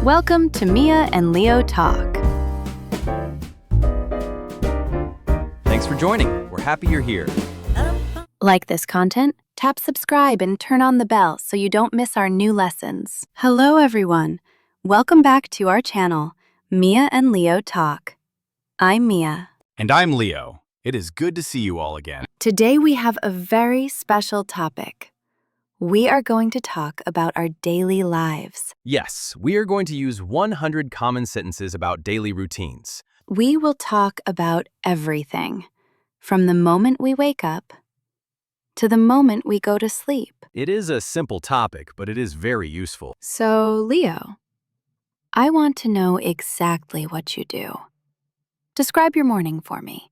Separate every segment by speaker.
Speaker 1: Welcome to Mia and Leo Talk.
Speaker 2: Thanks for joining. We're happy you're here.
Speaker 1: Like this content? Tap subscribe and turn on the bell so you don't miss our new lessons. Hello everyone. Welcome back to our channel, Mia and Leo Talk. I'm Mia.
Speaker 2: And I'm Leo. It is good to see you all again.
Speaker 1: Today we have a very special topic. We are going to talk about our daily lives.
Speaker 2: Yes, we are going to use 100 common sentences about daily routines.
Speaker 1: We will talk about everything, from the moment we wake up to the moment we go to sleep.
Speaker 2: It is a simple topic, but it is very useful.
Speaker 1: So, Leo, I want to know exactly what you do. Describe your morning for me.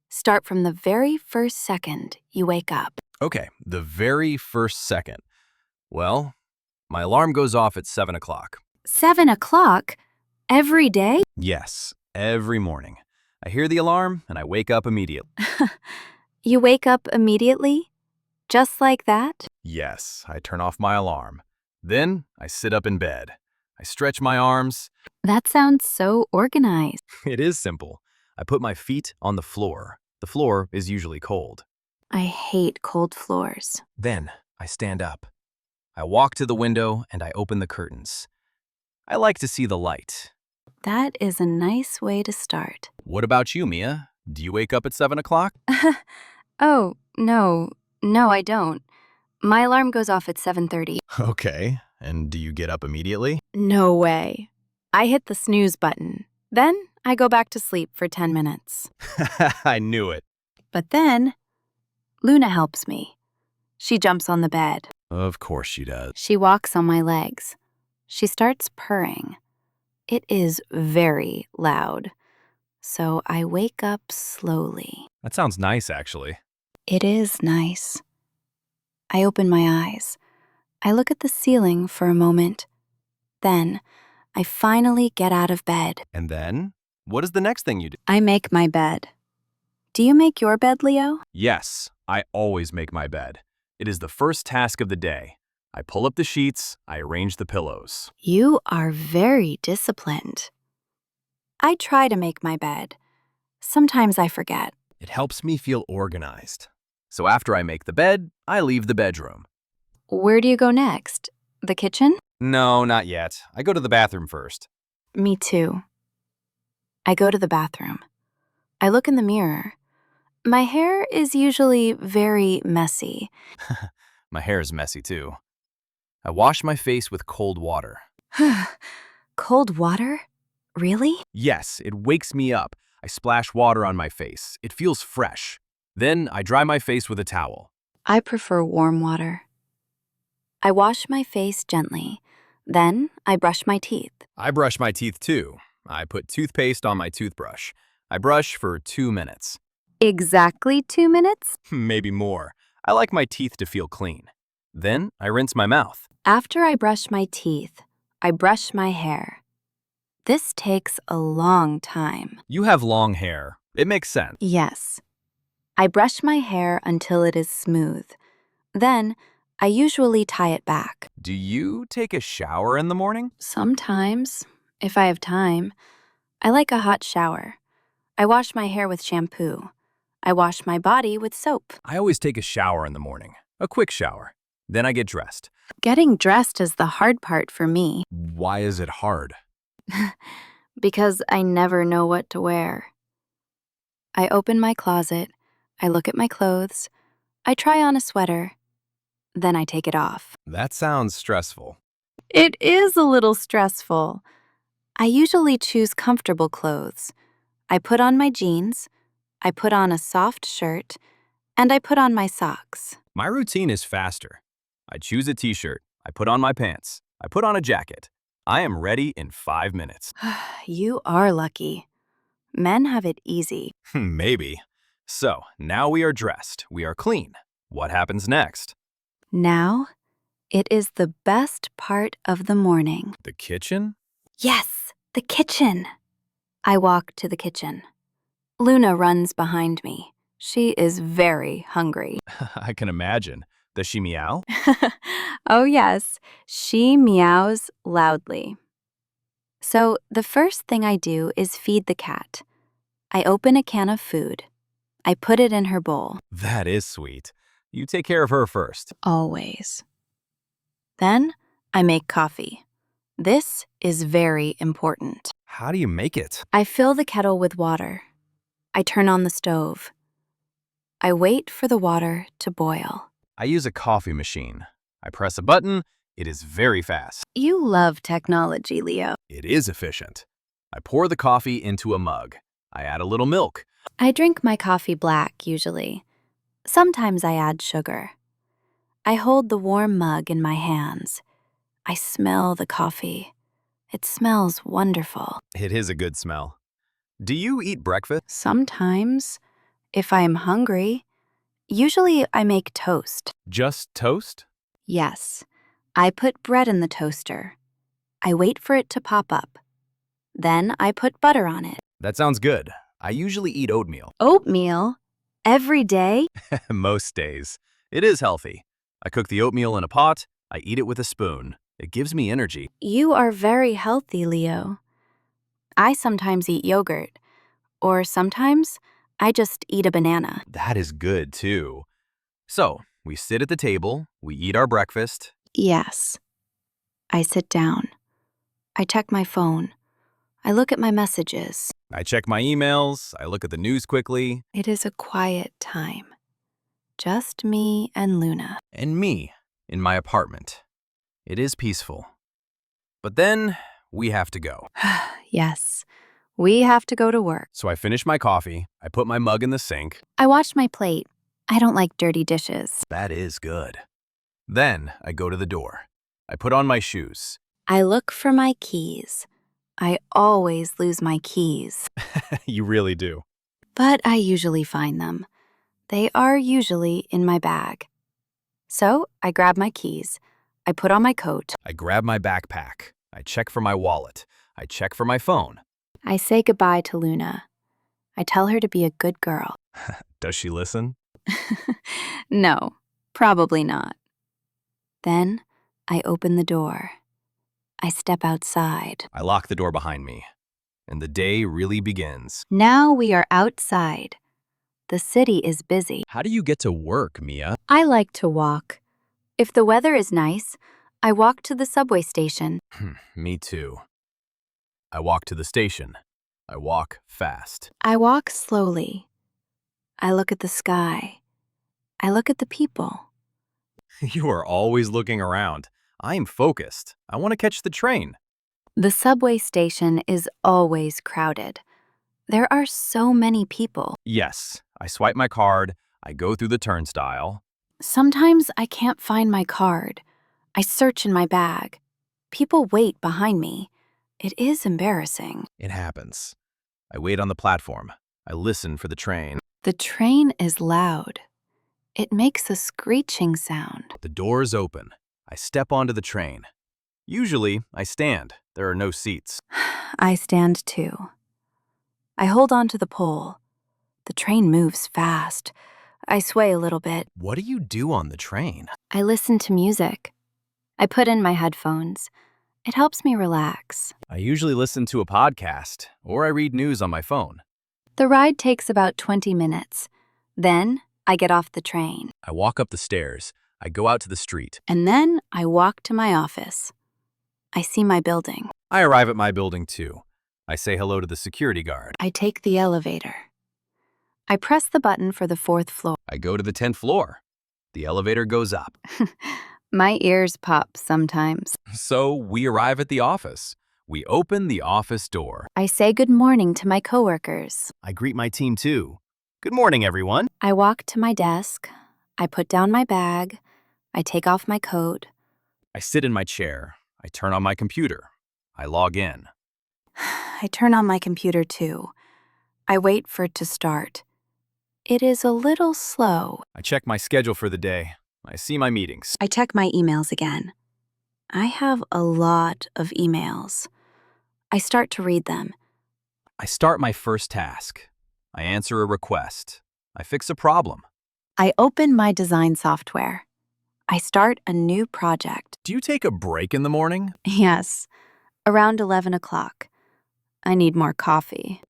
Speaker 1: Start from the very first second you wake up.
Speaker 2: Okay, the very first second. Well, my alarm goes off at 7 o'clock.
Speaker 1: 7 o'clock? Every day?
Speaker 2: Yes, every morning. I hear the alarm and I wake up immediately.
Speaker 1: You wake up immediately? Just like that?
Speaker 2: Yes, I turn off my alarm. Then I sit up in bed. I stretch my arms.
Speaker 1: That sounds so organized.
Speaker 2: It is simple. I put my feet on the floor. The floor is usually cold.
Speaker 1: I hate cold floors.
Speaker 2: Then I stand up. I walk to the window and I open the curtains. I like to see the light.
Speaker 1: That is a nice way to start.
Speaker 2: What about you, Mia? Do you wake up at 7 o'clock?
Speaker 1: Oh, no, I don't. My alarm goes off at 7:30.
Speaker 2: Okay, and do you get up immediately?
Speaker 1: No way. I hit the snooze button. Then I go back to sleep for 10 minutes.
Speaker 2: I knew it.
Speaker 1: But then, Luna helps me. She jumps on the bed.
Speaker 2: Of course she does.
Speaker 1: She walks on my legs. She starts purring. It is very loud. So I wake up slowly.
Speaker 2: That sounds nice, actually.
Speaker 1: It is nice. I open my eyes. I look at the ceiling for a moment. Then, I finally get out of bed.
Speaker 2: And then, what is the next thing you do?
Speaker 1: I make my bed. Do you make your bed, Leo?
Speaker 2: Yes, I always make my bed. It is the first task of the day. I pull up the sheets, I arrange the pillows.
Speaker 1: You are very disciplined. I try to make my bed. Sometimes I forget.
Speaker 2: It helps me feel organized. So after I make the bed, I leave the bedroom.
Speaker 1: Where do you go next? The kitchen?
Speaker 2: No, not yet. I go to the bathroom first.
Speaker 1: Me too. I go to the bathroom. I look in the mirror. My hair is usually very messy.
Speaker 2: My hair is messy too. I wash my face with cold water.
Speaker 1: Cold water? Really?
Speaker 2: Yes, it wakes me up. I splash water on my face. It feels fresh. Then I dry my face with a towel.
Speaker 1: I prefer warm water. I wash my face gently. Then I brush my teeth.
Speaker 2: I brush my teeth too. I put toothpaste on my toothbrush. I brush for 2 minutes.
Speaker 1: Exactly 2 minutes?
Speaker 2: Maybe more. I like my teeth to feel clean. Then I rinse my mouth.
Speaker 1: After I brush my teeth, I brush my hair. This takes a long time.
Speaker 2: You have long hair. It makes sense.
Speaker 1: Yes. I brush my hair until it is smooth. Then, I usually tie it back.
Speaker 2: Do you take a shower in the morning?
Speaker 1: Sometimes, if I have time. I like a hot shower. I wash my hair with shampoo. I wash my body with soap.
Speaker 2: I always take a shower in the morning. A quick shower. Then I get dressed.
Speaker 1: Getting dressed is the hard part for me.
Speaker 2: Why is it hard?
Speaker 1: Because I never know what to wear. I open my closet. I look at my clothes. I try on a sweater. Then I take it off.
Speaker 2: That sounds stressful.
Speaker 1: It is a little stressful. I usually choose comfortable clothes. I put on my jeans. I put on a soft shirt. And I put on my socks.
Speaker 2: My routine is faster. I choose a t-shirt. I put on my pants. I put on a jacket. I am ready in 5 minutes.
Speaker 1: You are lucky. Men have it easy.
Speaker 2: Maybe. So, now we are dressed. We are clean. What happens next?
Speaker 1: Now, it is the best part of the morning.
Speaker 2: The kitchen?
Speaker 1: Yes, the kitchen. I walk to the kitchen. Luna runs behind me. She is very hungry.
Speaker 2: I can imagine. Does she meow?
Speaker 1: Oh yes, she meows loudly. So, the first thing I do is feed the cat. I open a can of food. I put it in her bowl.
Speaker 2: That is sweet. You take care of her first.
Speaker 1: Always. Then, I make coffee. This is very important.
Speaker 2: How do you make it?
Speaker 1: I fill the kettle with water. I turn on the stove. I wait for the water to boil.
Speaker 2: I use a coffee machine. I press a button. It is very fast.
Speaker 1: You love technology, Leo.
Speaker 2: It is efficient. I pour the coffee into a mug. I add a little milk.
Speaker 1: I drink my coffee black, usually. Sometimes I add sugar. I hold the warm mug in my hands. I smell the coffee. It smells wonderful.
Speaker 2: It is a good smell. Do you eat breakfast?
Speaker 1: Sometimes, if I am hungry, usually I make toast.
Speaker 2: Just toast?
Speaker 1: Yes, I put bread in the toaster. I wait for it to pop up. Then I put butter on it.
Speaker 2: That sounds good. I usually eat oatmeal.
Speaker 1: Oatmeal? Every day?
Speaker 2: Most days. It is healthy. I cook the oatmeal in a pot. I eat it with a spoon. It gives me energy.
Speaker 1: You are very healthy, Leo. I sometimes eat yogurt, or sometimes I just eat a banana.
Speaker 2: That is good, too. So, we sit at the table, we eat our breakfast.
Speaker 1: Yes. I sit down. I check my phone. I look at my messages.
Speaker 2: I check my emails, I look at the news quickly.
Speaker 1: It is a quiet time. Just me and Luna.
Speaker 2: And me, in my apartment. It is peaceful. But then, we have to go.
Speaker 1: Yes, we have to go to work.
Speaker 2: So I finish my coffee, I put my mug in the sink.
Speaker 1: I wash my plate. I don't like dirty dishes.
Speaker 2: That is good. Then, I go to the door. I put on my shoes.
Speaker 1: I look for my keys. I always lose my keys,
Speaker 2: You really do.
Speaker 1: but I usually find them. They are usually in my bag. So I grab my keys. I put on my coat.
Speaker 2: I grab my backpack. I check for my wallet. I check for my phone.
Speaker 1: I say goodbye to Luna. I tell her to be a good girl.
Speaker 2: Does she listen?
Speaker 1: No, probably not. Then I open the door. I step outside.
Speaker 2: I lock the door behind me. And the day really begins.
Speaker 1: Now we are outside. The city is busy.
Speaker 2: How do you get to work, Mia?
Speaker 1: I like to walk. If the weather is nice, I walk to the subway station.
Speaker 2: Me too. I walk to the station. I walk fast.
Speaker 1: I walk slowly. I look at the sky. I look at the people.
Speaker 2: You are always looking around. I am focused. I want to catch the train.
Speaker 1: The subway station is always crowded. There are so many people.
Speaker 2: Yes, I swipe my card. I go through the turnstile.
Speaker 1: Sometimes I can't find my card. I search in my bag. People wait behind me. It is embarrassing.
Speaker 2: It happens. I wait on the platform. I listen for the train.
Speaker 1: The train is loud. It makes a screeching sound.
Speaker 2: The doors open. I step onto the train. Usually, I stand. There are no seats.
Speaker 1: I stand too. I hold on to the pole. The train moves fast. I sway a little bit.
Speaker 2: What do you do on the train?
Speaker 1: I listen to music. I put in my headphones. It helps me relax.
Speaker 2: I usually listen to a podcast, or I read news on my phone.
Speaker 1: The ride takes about 20 minutes. Then I get off the train.
Speaker 2: I walk up the stairs. I go out to the street.
Speaker 1: And then I walk to my office. I see my building.
Speaker 2: I arrive at my building too. I say hello to the security guard.
Speaker 1: I take the elevator. I press the button for the 4th floor.
Speaker 2: I go to the 10th floor. The elevator goes up.
Speaker 1: My ears pop sometimes.
Speaker 2: So we arrive at the office. We open the office door.
Speaker 1: I say good morning to my coworkers.
Speaker 2: I greet my team too. Good morning, everyone.
Speaker 1: I walk to my desk. I put down my bag. I take off my coat.
Speaker 2: I sit in my chair. I turn on my computer. I log in.
Speaker 1: I turn on my computer too. I wait for it to start. It is a little slow.
Speaker 2: I check my schedule for the day. I see my meetings.
Speaker 1: I check my emails again. I have a lot of emails. I start to read them.
Speaker 2: I start my first task. I answer a request. I fix a problem.
Speaker 1: I open my design software. I start a new project.
Speaker 2: Do you take a break in the morning?
Speaker 1: Yes, Around 11 o'clock. I need more coffee.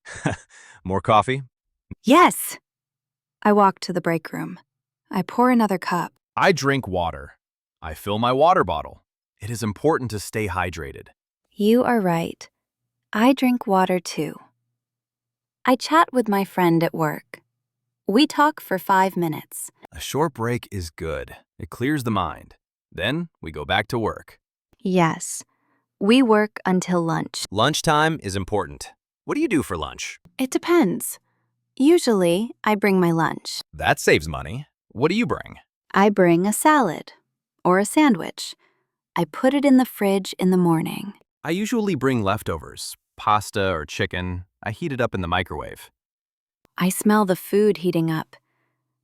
Speaker 2: More coffee?
Speaker 1: Yes! I walk to the break room. I pour another cup.
Speaker 2: I drink water. I fill my water bottle. It is important to stay hydrated.
Speaker 1: You are right. I drink water too. I chat with my friend at work. We talk for 5 minutes.
Speaker 2: A short break is good. It clears the mind. Then we go back to work.
Speaker 1: Yes. We work until lunch.
Speaker 2: Lunchtime is important. What do you do for lunch?
Speaker 1: It depends. Usually, I bring my lunch.
Speaker 2: That saves money. What do you bring?
Speaker 1: I bring a salad or a sandwich. I put it in the fridge in the morning.
Speaker 2: I usually bring leftovers, pasta or chicken. I heat it up in the microwave.
Speaker 1: I smell the food heating up.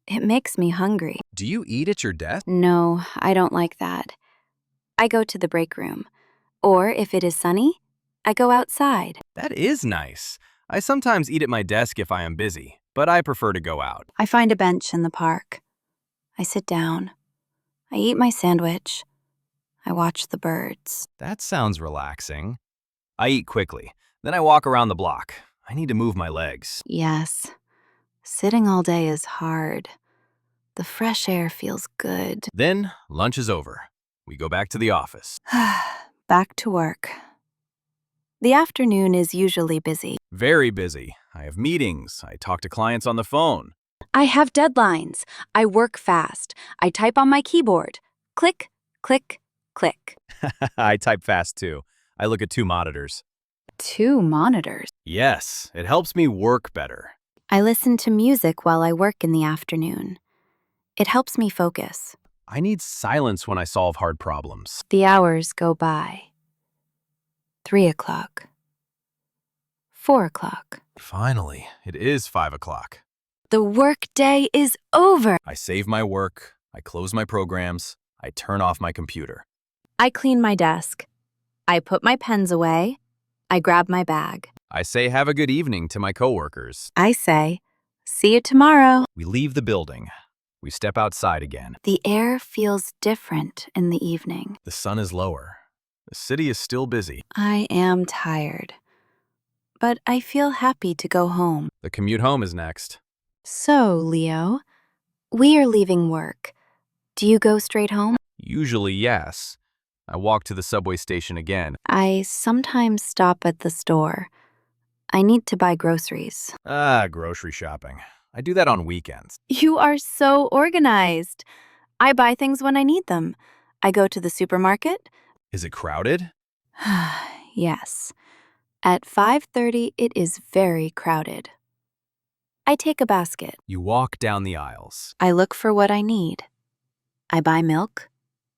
Speaker 1: It makes me hungry.
Speaker 2: Do you eat at your desk?
Speaker 1: No, I don't like that. I go to the break room. Or if it is sunny, I go outside.
Speaker 2: That is nice. I sometimes eat at my desk if I am busy, but I prefer to go out.
Speaker 1: I find a bench in the park. I sit down. I eat my sandwich. I watch the birds.
Speaker 2: That sounds relaxing. I eat quickly. Then I walk around the block. I need to move my legs.
Speaker 1: Yes. Sitting all day is hard. The fresh air feels good.
Speaker 2: Then lunch is over. We go back to the office.
Speaker 1: Back to work. The afternoon is usually busy.
Speaker 2: Very busy. I have meetings. I talk to clients on the phone.
Speaker 1: I have deadlines. I work fast. I type on my keyboard. Click, click, click.
Speaker 2: I type fast too. I look at 2 monitors.
Speaker 1: 2 monitors.
Speaker 2: Yes, it helps me work better.
Speaker 1: I listen to music while I work in the afternoon. It helps me focus.
Speaker 2: I need silence when I solve hard problems.
Speaker 1: The hours go by. 3 o'clock. 4 o'clock.
Speaker 2: Finally, it is 5 o'clock.
Speaker 1: The workday is over.
Speaker 2: I save my work. I close my programs. I turn off my computer.
Speaker 1: I clean my desk. I put my pens away. I grab my bag.
Speaker 2: I say have a good evening to my coworkers.
Speaker 1: I say, see you tomorrow.
Speaker 2: We leave the building. We step outside again.
Speaker 1: The air feels different in the evening.
Speaker 2: The sun is lower. The city is still busy.
Speaker 1: I am tired, but I feel happy to go home.
Speaker 2: The commute home is next.
Speaker 1: So, Leo, we are leaving work. Do you go straight home?
Speaker 2: Usually, yes. I walk to the subway station again.
Speaker 1: I sometimes stop at the store. I need to buy groceries.
Speaker 2: Grocery shopping. I do that on weekends.
Speaker 1: You are so organized. I buy things when I need them. I go to the supermarket.
Speaker 2: Is it crowded?
Speaker 1: Yes. At 5:30, it is very crowded. I take a basket.
Speaker 2: You walk down the aisles.
Speaker 1: I look for what I need. I buy milk.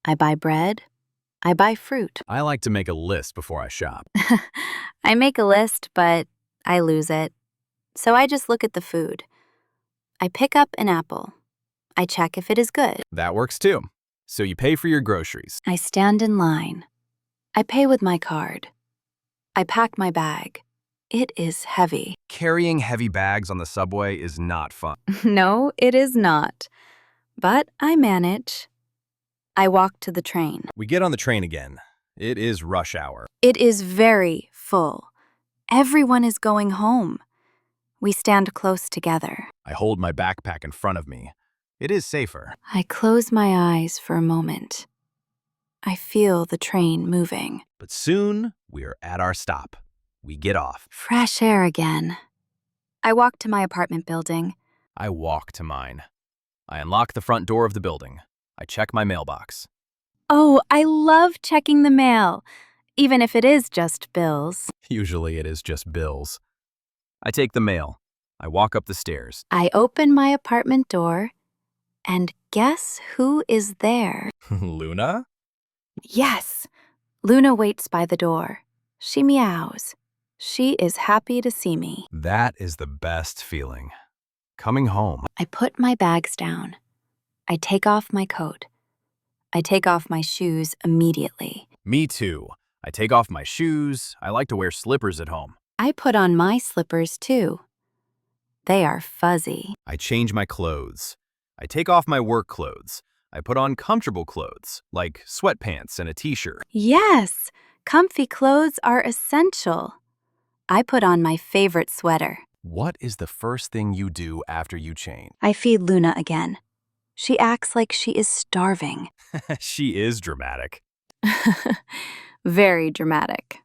Speaker 1: I buy bread. I buy fruit.
Speaker 2: I like to make a list before I shop.
Speaker 1: I make a list, but I lose it. So I just look at the food. I pick up an apple. I check if it is good.
Speaker 2: That works too. So you pay for your groceries.
Speaker 1: I stand in line. I pay with my card. I pack my bag. It is heavy.
Speaker 2: Carrying heavy bags on the subway is not fun.
Speaker 1: No, it is not. But I manage. I walk to the train.
Speaker 2: We get on the train again. It is rush hour.
Speaker 1: It is very full. Everyone is going home. We stand close together.
Speaker 2: I hold my backpack in front of me. It is safer.
Speaker 1: I close my eyes for a moment. I feel the train moving.
Speaker 2: But soon, we are at our stop. We get off.
Speaker 1: Fresh air again. I walk to my apartment building.
Speaker 2: I walk to mine. I unlock the front door of the building. I check my mailbox.
Speaker 1: Oh, I love checking the mail, even if it is just bills.
Speaker 2: Usually it is just bills. I take the mail. I walk up the stairs.
Speaker 1: I open my apartment door, and guess who is there?
Speaker 2: Luna?
Speaker 1: Yes. Luna waits by the door. She meows. She is happy to see me.
Speaker 2: That is the best feeling. Coming home.
Speaker 1: I put my bags down. I take off my coat. I take off my shoes immediately.
Speaker 2: Me too. I take off my shoes. I like to wear slippers at home.
Speaker 1: I put on my slippers too. They are fuzzy.
Speaker 2: I change my clothes. I take off my work clothes. I put on comfortable clothes, like sweatpants and a t-shirt.
Speaker 1: Yes, Comfy clothes are essential. I put on my favorite sweater.
Speaker 2: What is the first thing you do after you change?
Speaker 1: I feed Luna again. She acts like she is starving.
Speaker 2: She is dramatic.
Speaker 1: Very dramatic.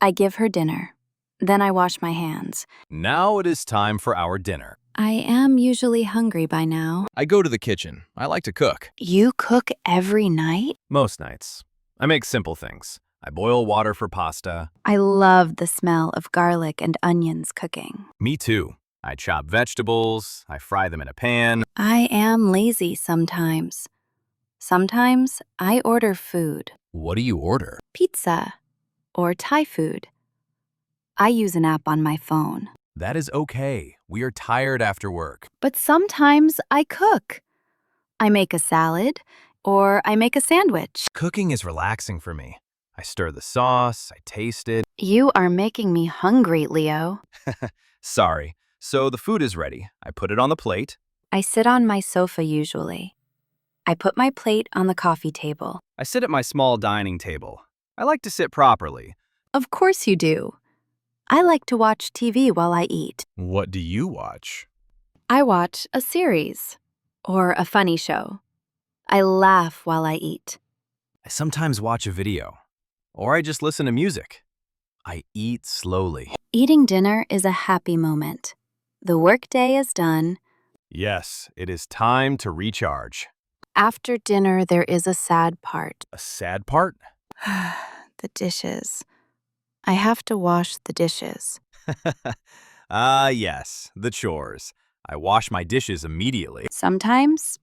Speaker 1: I give her dinner. Then I wash my hands.
Speaker 2: Now it is time for our dinner.
Speaker 1: I am usually hungry by now.
Speaker 2: I go to the kitchen. I like to cook.
Speaker 1: You cook every night?
Speaker 2: Most nights. I make simple things. I boil water for pasta.
Speaker 1: I love the smell of garlic and onions cooking.
Speaker 2: Me too. I chop vegetables. I fry them in a pan.
Speaker 1: I am lazy sometimes. Sometimes I order food.
Speaker 2: What do you order?
Speaker 1: Pizza or Thai food. I use an app on my phone.
Speaker 2: That is okay. We are tired after work.
Speaker 1: But sometimes I cook. I make a salad or I make a sandwich.
Speaker 2: Cooking is relaxing for me. I stir the sauce. I taste it.
Speaker 1: You are making me hungry, Leo.
Speaker 2: Sorry. So the food is ready. I put it on the plate.
Speaker 1: I sit on my sofa usually. I put my plate on the coffee table.
Speaker 2: I sit at my small dining table. I like to sit properly.
Speaker 1: Of course you do. I like to watch TV while I eat.
Speaker 2: What do you watch?
Speaker 1: I watch a series or a funny show. I laugh while I eat.
Speaker 2: I sometimes watch a video, or I just listen to music. I eat slowly.
Speaker 1: Eating dinner is a happy moment. The workday is done.
Speaker 2: Yes, it is time to recharge.
Speaker 1: After dinner, there is a sad part.
Speaker 2: A sad part?
Speaker 1: The dishes. I have to wash the dishes.
Speaker 2: Yes, the chores. I wash my dishes immediately.
Speaker 1: Sometimes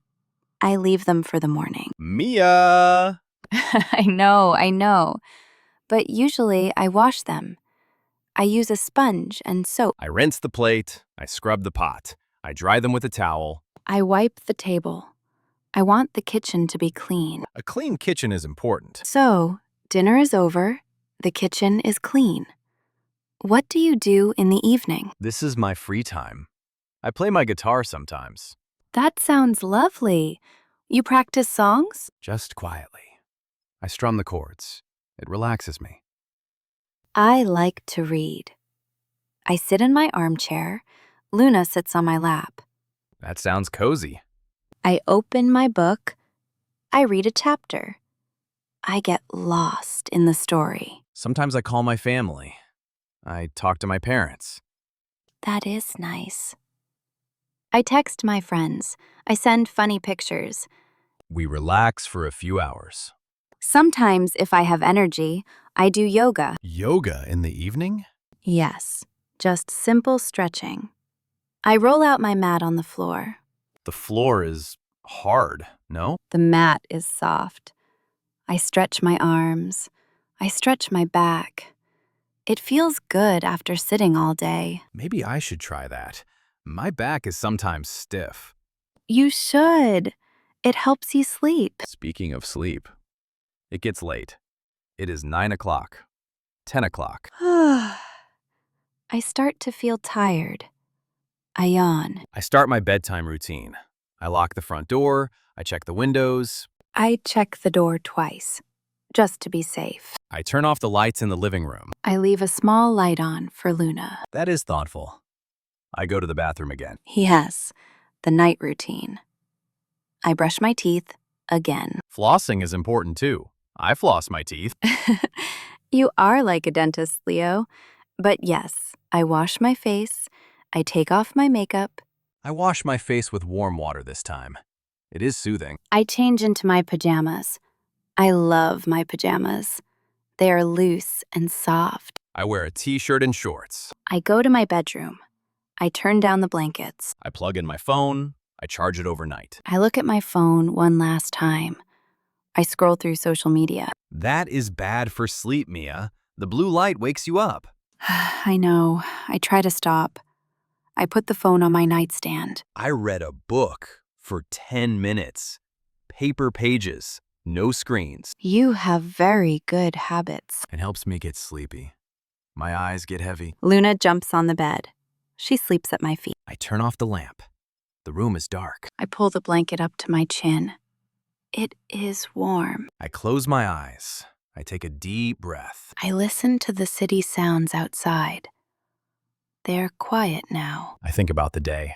Speaker 1: I leave them for the morning.
Speaker 2: Mia!
Speaker 1: I know. But usually I wash them. I use a sponge and soap.
Speaker 2: I rinse the plate. I scrub the pot. I dry them with a towel.
Speaker 1: I wipe the table. I want the kitchen to be clean.
Speaker 2: A clean kitchen is important.
Speaker 1: So, dinner is over. The kitchen is clean. What do you do in the evening?
Speaker 2: This is my free time. I play my guitar sometimes.
Speaker 1: That sounds lovely. You practice songs?
Speaker 2: Just quietly. I strum the chords. It relaxes me.
Speaker 1: I like to read. I sit in my armchair. Luna sits on my lap.
Speaker 2: That sounds cozy.
Speaker 1: I open my book. I read a chapter. I get lost in the story.
Speaker 2: Sometimes I call my family. I talk to my parents.
Speaker 1: That is nice. I text my friends. I send funny pictures.
Speaker 2: We relax for a few hours.
Speaker 1: Sometimes, if I have energy, I do yoga.
Speaker 2: Yoga in the evening?
Speaker 1: Yes, just simple stretching. I roll out my mat on the floor.
Speaker 2: The floor is hard, no?
Speaker 1: The mat is soft. I stretch my arms. I stretch my back. It feels good after sitting all day.
Speaker 2: Maybe I should try that. My back is sometimes stiff.
Speaker 1: You should. It helps you sleep.
Speaker 2: Speaking of sleep, it gets late. It is 9 o'clock, 10 o'clock.
Speaker 1: I start to feel tired. I yawn.
Speaker 2: I start my bedtime routine. I lock the front door. I check the windows.
Speaker 1: I check the door twice, just to be safe.
Speaker 2: I turn off the lights in the living room.
Speaker 1: I leave a small light on for Luna.
Speaker 2: That is thoughtful. I go to the bathroom again.
Speaker 1: Yes, the night routine. I brush my teeth again.
Speaker 2: Flossing is important too. I floss my teeth.
Speaker 1: You are like a dentist, Leo. But yes, I wash my face. I take off my makeup.
Speaker 2: I wash my face with warm water this time. It is soothing.
Speaker 1: I change into my pajamas. I love my pajamas. They are loose and soft.
Speaker 2: I wear a t-shirt and shorts.
Speaker 1: I go to my bedroom. I turn down the blankets.
Speaker 2: I plug in my phone. I charge it overnight.
Speaker 1: I look at my phone one last time. I scroll through social media.
Speaker 2: That is bad for sleep, Mia. The blue light wakes you up.
Speaker 1: I know. I try to stop. I put the phone on my nightstand.
Speaker 2: I read a book for 10 minutes. Paper pages, no screens.
Speaker 1: You have very good habits.
Speaker 2: It helps me get sleepy. My eyes get heavy.
Speaker 1: Luna jumps on the bed. She sleeps at my feet.
Speaker 2: I turn off the lamp. The room is dark.
Speaker 1: I pull the blanket up to my chin. It is warm.
Speaker 2: I close my eyes. I take a deep breath.
Speaker 1: I listen to the city sounds outside. They're quiet now.
Speaker 2: I think about the day.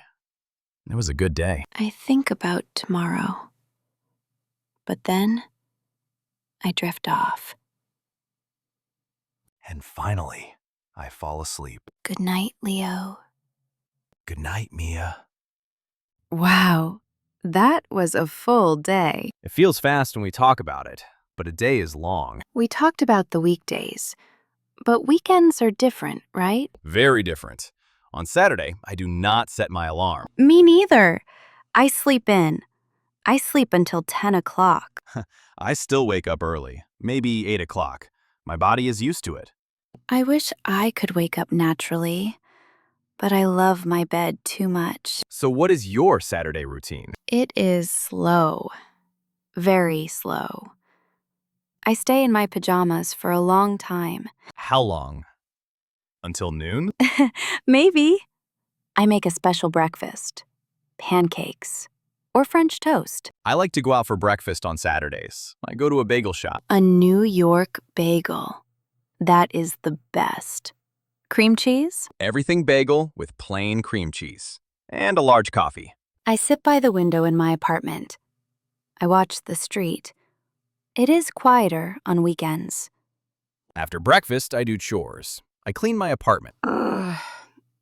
Speaker 2: It was a good day.
Speaker 1: I think about tomorrow. But then I drift off.
Speaker 2: And finally, I fall asleep.
Speaker 1: Good night, Leo.
Speaker 2: Good night, Mia.
Speaker 1: Wow, that was a full day.
Speaker 2: It feels fast when we talk about it, but a day is long.
Speaker 1: We talked about the weekdays, but weekends are different, right?
Speaker 2: Very different. On Saturday, I do not set my alarm.
Speaker 1: Me neither. I sleep in. I sleep until 10 o'clock.
Speaker 2: I still wake up early, maybe 8 o'clock. My body is used to it.
Speaker 1: I wish I could wake up naturally, but I love my bed too much.
Speaker 2: So what is your Saturday routine?
Speaker 1: It is slow. Very slow. I stay in my pajamas for a long time.
Speaker 2: How long? Until noon?
Speaker 1: Maybe. I make a special breakfast. Pancakes. Or French toast.
Speaker 2: I like to go out for breakfast on Saturdays. I go to a bagel shop.
Speaker 1: A New York bagel. That is the best. Cream cheese?
Speaker 2: Everything bagel with plain cream cheese. And a large coffee.
Speaker 1: I sit by the window in my apartment. I watch the street. It is quieter on weekends.
Speaker 2: After breakfast, I do chores. I clean my apartment.
Speaker 1: Ugh,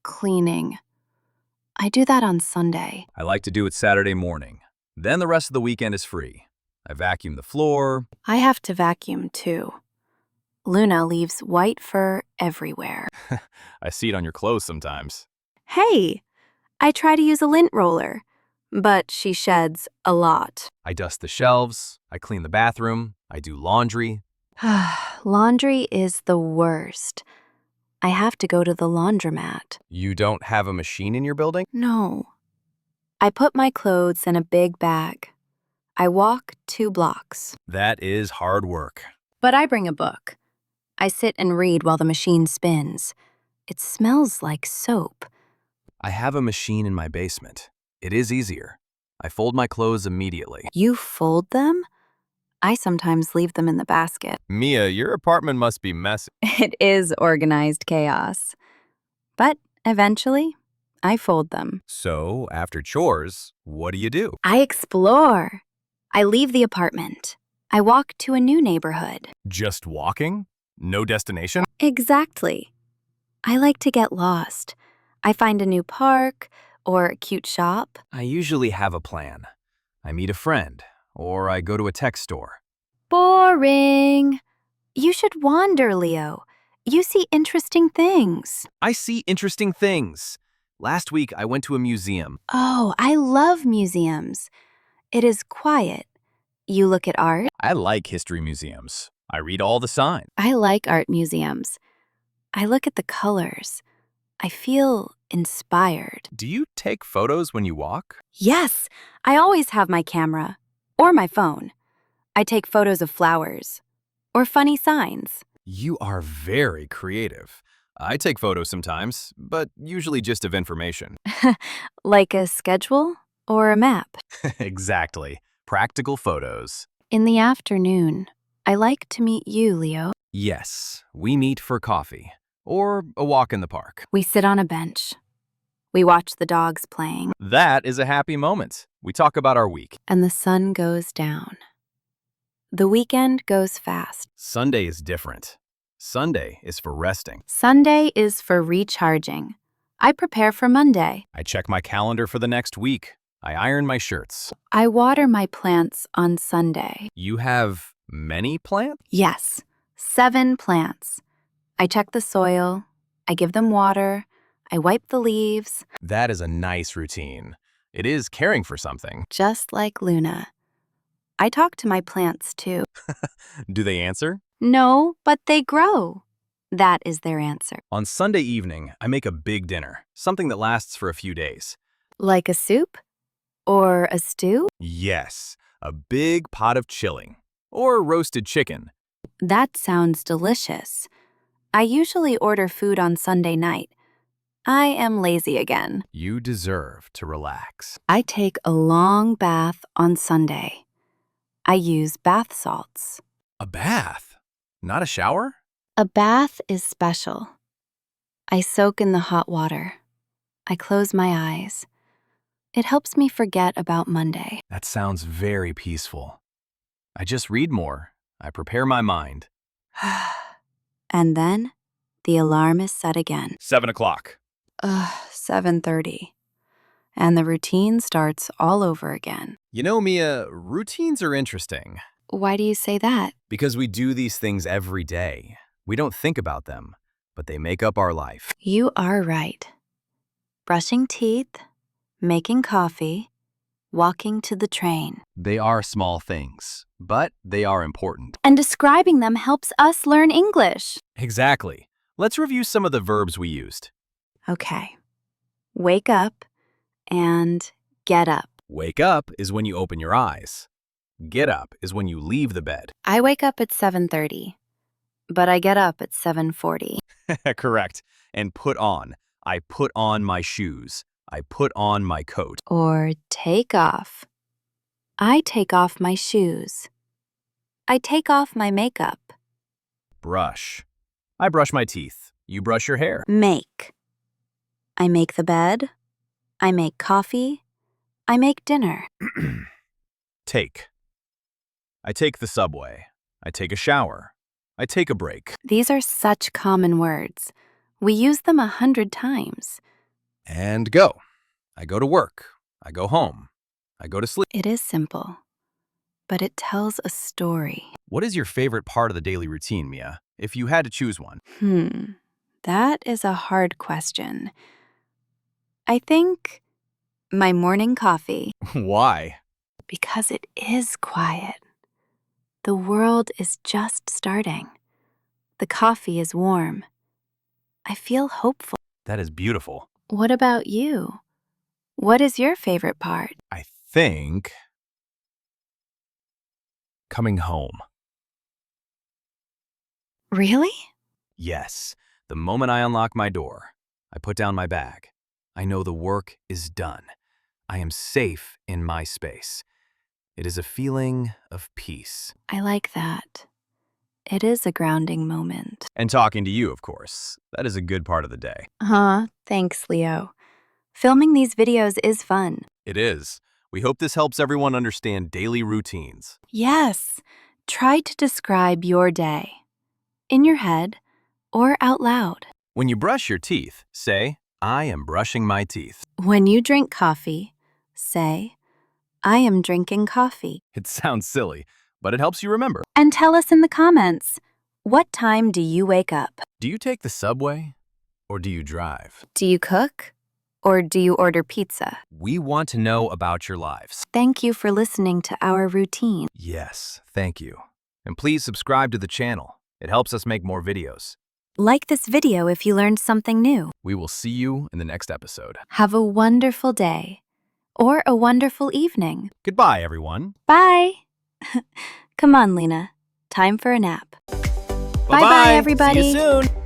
Speaker 1: cleaning. I do that on Sunday.
Speaker 2: I like to do it Saturday morning. Then the rest of the weekend is free. I vacuum the floor.
Speaker 1: I have to vacuum too. Luna leaves white fur everywhere.
Speaker 2: I see it on your clothes sometimes.
Speaker 1: Hey, I try to use a lint roller, but she sheds a lot.
Speaker 2: I dust the shelves. I clean the bathroom. I do laundry.
Speaker 1: Laundry is the worst. I have to go to the laundromat.
Speaker 2: You don't have a machine in your building?
Speaker 1: No. I put my clothes in a big bag. I walk 2 blocks.
Speaker 2: That is hard work.
Speaker 1: But I bring a book. I sit and read while the machine spins. It smells like soap.
Speaker 2: I have a machine in my basement. It is easier. I fold my clothes immediately.
Speaker 1: You fold them? I sometimes leave them in the basket.
Speaker 2: Mia, your apartment must be messy.
Speaker 1: It is organized chaos. But eventually, I fold them.
Speaker 2: So, after chores, what do you do?
Speaker 1: I explore. I leave the apartment. I walk to a new neighborhood.
Speaker 2: Just walking? No destination?
Speaker 1: Exactly. I like to get lost. I find a new park or a cute shop.
Speaker 2: I usually have a plan. I meet a friend, or I go to a tech store.
Speaker 1: Boring. You should wander, Leo. You see interesting things.
Speaker 2: I see interesting things. Last week, I went to a museum.
Speaker 1: Oh, I love museums. It is quiet. You look at art.
Speaker 2: I like history museums. I read all the signs.
Speaker 1: I like art museums. I look at the colors. I feel inspired.
Speaker 2: Do you take photos when you walk?
Speaker 1: Yes, I always have my camera or my phone. I take photos of flowers or funny signs.
Speaker 2: You are very creative. I take photos sometimes, but usually just of information.
Speaker 1: Like a schedule or a map.
Speaker 2: Exactly. Practical photos.
Speaker 1: In the afternoon, I like to meet you, Leo.
Speaker 2: Yes, we meet for coffee or a walk in the park.
Speaker 1: We sit on a bench. We watch the dogs playing,
Speaker 2: That is a happy moment. We talk about our week.
Speaker 1: and the sun goes down. The weekend goes fast.
Speaker 2: Sunday is different. Sunday is for resting.
Speaker 1: Sunday is for recharging. I prepare for Monday.
Speaker 2: I check my calendar for the next week. I iron my shirts.
Speaker 1: I water my plants on Sunday.
Speaker 2: You have many plants?
Speaker 1: Yes, 7 plants. I check the soil. I give them water. I wipe the leaves,
Speaker 2: That is a nice routine. It is caring for something.
Speaker 1: just like Luna. I talk to my plants too.
Speaker 2: Do they answer?
Speaker 1: No, but they grow. That is their answer.
Speaker 2: On Sunday evening, I make a big dinner, something that lasts for a few days.
Speaker 1: Like a soup? Or a stew?
Speaker 2: Yes, a big pot of chilling. Or roasted chicken.
Speaker 1: That sounds delicious. I usually order food on Sunday night. I am lazy again.
Speaker 2: You deserve to relax.
Speaker 1: I take a long bath on Sunday. I use bath salts.
Speaker 2: A bath? Not a shower?
Speaker 1: A bath is special. I soak in the hot water. I close my eyes. It helps me forget about Monday.
Speaker 2: That sounds very peaceful. I just read more. I prepare my mind.
Speaker 1: And then the alarm is set again.
Speaker 2: 7 o'clock.
Speaker 1: 7:30. And the routine starts all over again.
Speaker 2: You know, Mia, routines are interesting
Speaker 1: Why do you say that?
Speaker 2: because we do these things every day. We don't think about them, but they make up our life.
Speaker 1: You are right. Brushing teeth, making coffee, walking to the train.
Speaker 2: They are small things, but they are important.
Speaker 1: And describing them helps us learn English.
Speaker 2: Exactly. Let's review some of the verbs we used.
Speaker 1: Okay. Wake up and get up.
Speaker 2: Wake up is when you open your eyes. Get up is when you leave the bed.
Speaker 1: I wake up at 7:30, but I get up at 7:40.
Speaker 2: Correct. And put on. I put on my shoes. I put on my coat.
Speaker 1: Or take off. I take off my shoes. I take off my makeup.
Speaker 2: Brush. I brush my teeth. You brush your hair.
Speaker 1: Make. I make the bed. I make coffee. I make dinner.
Speaker 2: Take. I take the subway. I take a shower. I take a break.
Speaker 1: These are such common words. We use them 100 times.
Speaker 2: And go. I go to work. I go home. I go to sleep.
Speaker 1: It is simple, but it tells a story.
Speaker 2: What is your favorite part of the daily routine, Mia, if you had to choose one?
Speaker 1: That is a hard question. I think my morning coffee,
Speaker 2: Why?
Speaker 1: because it is quiet. The world is just starting. The coffee is warm. I feel hopeful.
Speaker 2: That is beautiful.
Speaker 1: What about you? What is your favorite part?
Speaker 2: I think coming home.
Speaker 1: Really?
Speaker 2: Yes, the moment I unlock my door, I put down my bag. I know the work is done. I am safe in my space. It is a feeling of peace.
Speaker 1: I like that. It is a grounding moment.
Speaker 2: And talking to you, of course. That is a good part of the day.
Speaker 1: Thanks, Leo. Filming these videos is fun.
Speaker 2: It is. We hope this helps everyone understand daily routines.
Speaker 1: Yes. Try to describe your day. In your head or out loud.
Speaker 2: When you brush your teeth, say, I am brushing my teeth.
Speaker 1: When you drink coffee, say, I am drinking coffee.
Speaker 2: It sounds silly, but it helps you remember.
Speaker 1: And tell us in the comments, what time do you wake up?
Speaker 2: Do you take the subway or do you drive?
Speaker 1: Do you cook or do you order pizza?
Speaker 2: We want to know about your lives.
Speaker 1: Thank you for listening to our routine.
Speaker 2: Yes, thank you. And please subscribe to the channel. It helps us make more videos.
Speaker 1: Like this video if you learned something new.
Speaker 2: We will see you in the next episode.
Speaker 1: Have a wonderful day or a wonderful evening.
Speaker 2: Goodbye, everyone.
Speaker 1: Bye. Come on, Lena. Time for a nap.
Speaker 2: Bye-bye,
Speaker 1: everybody.
Speaker 2: See you soon.